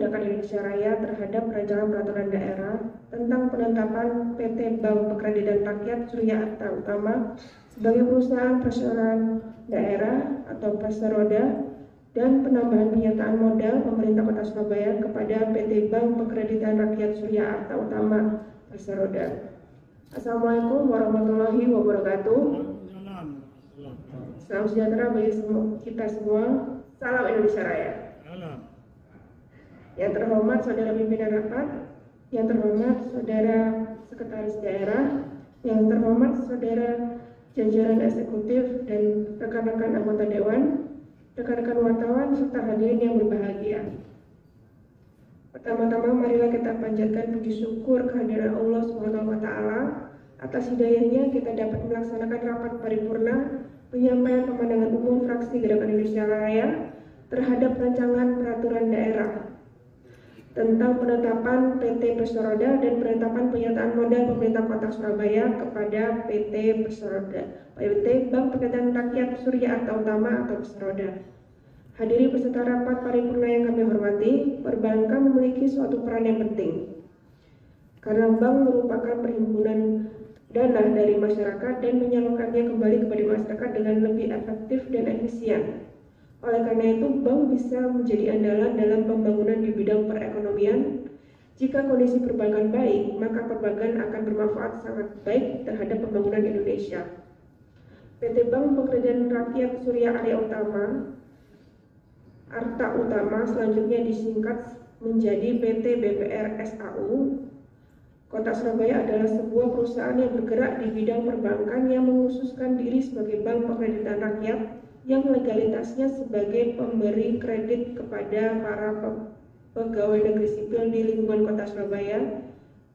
Gerakan Indonesia Raya terhadap Rancangan Peraturan Daerah tentang penetapan PT Bank Pekreditan Rakyat Surya Arta Utama sebagai perusahaan perseroan daerah atau Perseroda dan penambahan penyataan modal pemerintah Kota Surabaya kepada PT Bank Pekreditan Rakyat Surya Arta Utama Perseroda. Assalamualaikum warahmatullahi wabarakatuh. Salam sejahtera bagi kita semua. Salam Indonesia Raya. Yang terhormat Saudara Pimpinan Rapat, yang terhormat Saudara Sekretaris Daerah, yang terhormat Saudara jajaran eksekutif dan rekan-rekan anggota Dewan, rekan-rekan wartawan, serta hadirin yang berbahagia. Pertama-tama marilah kita panjatkan puji syukur kehadiran Allah SWT atas hidayahnya kita dapat melaksanakan rapat paripurna penyampaian pemandangan umum fraksi Gerakan Indonesia Raya terhadap rancangan peraturan daerah tentang penetapan PT Perseroda dan penetapan penyataan modal pemerintah Kota Surabaya kepada PT Perseroda, PT Bank Pekreditan Rakyat Surya Arta Utama atau Perseroda. Hadiri peserta rapat paripurna yang kami hormati, perbankan memiliki suatu peran yang penting karena bank merupakan perhimpunan dana dari masyarakat dan menyalurkannya kembali kepada masyarakat dengan lebih efektif dan efisien. Oleh karena itu, bank bisa menjadi andalan dalam pembangunan di bidang perekonomian. Jika kondisi perbankan baik, maka perbankan akan bermanfaat sangat baik terhadap pembangunan Indonesia. PT Bank Pekreditan Rakyat Surya Arta Utama selanjutnya disingkat menjadi PT BPR SAU. Kota Surabaya adalah sebuah perusahaan yang bergerak di bidang perbankan yang mengkhususkan diri sebagai bank pekreditan rakyat yang legalitasnya sebagai pemberi kredit kepada para pegawai negeri sipil di lingkungan Kota Surabaya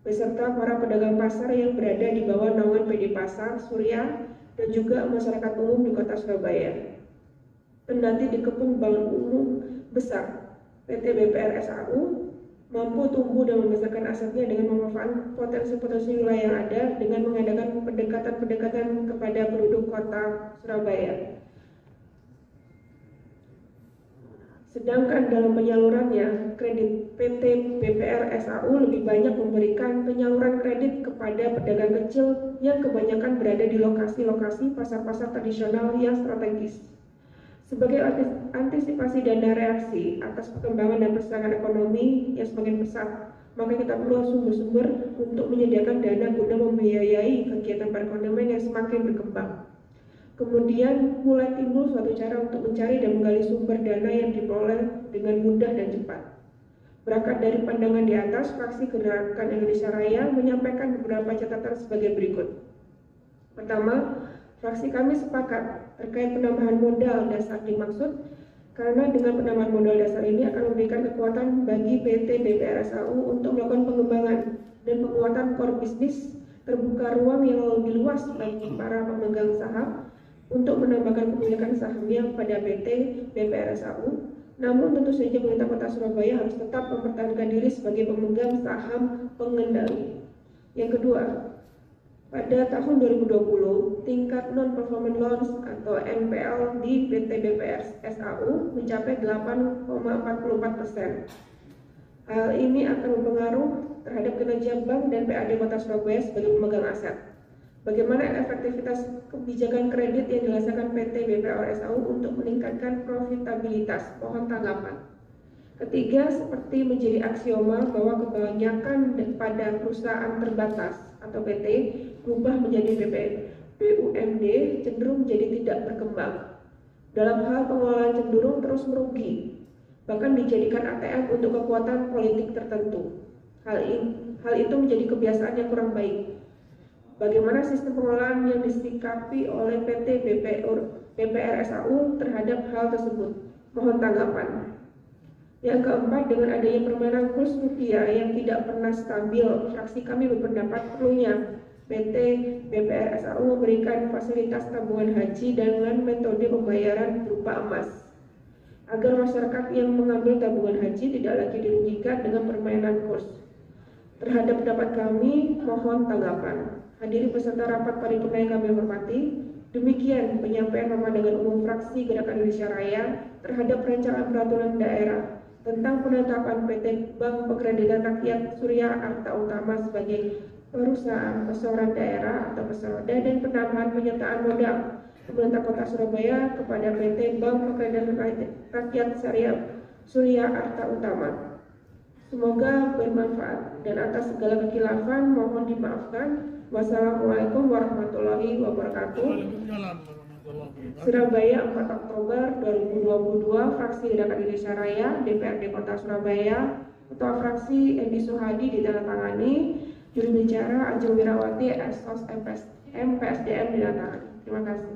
beserta para pedagang pasar yang berada di bawah naungan PD Pasar, Surya, dan juga masyarakat umum di Kota Surabaya. Kendati dikepung bank umum besar, PT BPR SAU mampu tumbuh dan membesarkan asetnya dengan memanfaatkan potensi-potensi wilayah yang ada dengan mengadakan pendekatan-pendekatan kepada penduduk Kota Surabaya. Sedangkan dalam penyalurannya, kredit PT BPR SAU lebih banyak memberikan penyaluran kredit kepada pedagang kecil yang kebanyakan berada di lokasi-lokasi pasar-pasar tradisional yang strategis. Sebagai antisipasi dana reaksi atas perkembangan dan persaingan ekonomi yang semakin pesat, maka kita perlu sumber-sumber untuk menyediakan dana guna membiayai kegiatan perekonomian yang semakin berkembang. Kemudian mulai timbul suatu cara untuk mencari dan menggali sumber dana yang diperoleh dengan mudah dan cepat. Berangkat dari pandangan di atas, fraksi Gerakan Indonesia Raya menyampaikan beberapa catatan sebagai berikut. Pertama, fraksi kami sepakat terkait penambahan modal dasar dimaksud karena dengan penambahan modal dasar ini akan memberikan kekuatan bagi PT BPR SAU untuk melakukan pengembangan dan penguatan core bisnis, terbuka ruang yang lebih luas bagi para pemegang saham untuk menambahkan kepemilikan sahamnya pada PT BPR SAU. Namun tentu saja pemerintah Kota Surabaya harus tetap mempertahankan diri sebagai pemegang saham pengendali. Yang kedua, pada tahun 2020, tingkat non-performing loans atau NPL di PT BPR SAU mencapai 8,44%. Hal ini akan berpengaruh terhadap kinerja bank dan PAD Kota Surabaya sebagai pemegang aset. Bagaimana efektivitas kebijakan kredit yang dilaksanakan PT BPR SAU untuk meningkatkan profitabilitas? Mohon tanggapan. Ketiga, seperti menjadi aksioma bahwa kebanyakan pada perusahaan terbatas atau PT berubah menjadi BUMD cenderung menjadi tidak berkembang. Dalam hal pengelolaan cenderung terus merugi, bahkan dijadikan ATM untuk kekuatan politik tertentu. Hal itu menjadi kebiasaan yang kurang baik. Bagaimana sistem pengelolaan yang disikapi oleh PT BPR SAU terhadap hal tersebut? Mohon tanggapan. Yang keempat, dengan adanya permainan kurs rupiah yang tidak pernah stabil, fraksi kami berpendapat perlunya PT BPR SAU memberikan fasilitas tabungan haji dengan metode pembayaran berupa emas, agar masyarakat yang mengambil tabungan haji tidak lagi dirugikan dengan permainan kurs. Terhadap pendapat kami, mohon tanggapan. Hadiri peserta rapat paripurna yang kami hormati, demikian penyampaian pemandangan umum fraksi Gerakan Indonesia Raya terhadap rancangan peraturan daerah tentang penetapan PT Bank Pekreditan Rakyat Surya Arta Utama sebagai perusahaan perseroan daerah atau perseroda dan penambahan penyertaan modal pemerintah Kota Surabaya kepada PT Bank Pekreditan Rakyat Surya Arta Utama. Semoga bermanfaat dan atas segala kekhilafan mohon dimaafkan. Wassalamualaikum warahmatullahi wabarakatuh. Surabaya 4 Oktober 2022, Fraksi Gerakan Indonesia Raya, DPRD Kota Surabaya, Ketua Fraksi Edi Suhadi ditandatangani, juru bicara Ajeng Wirawati, Esos MPSDM ditandatangani. Terima kasih.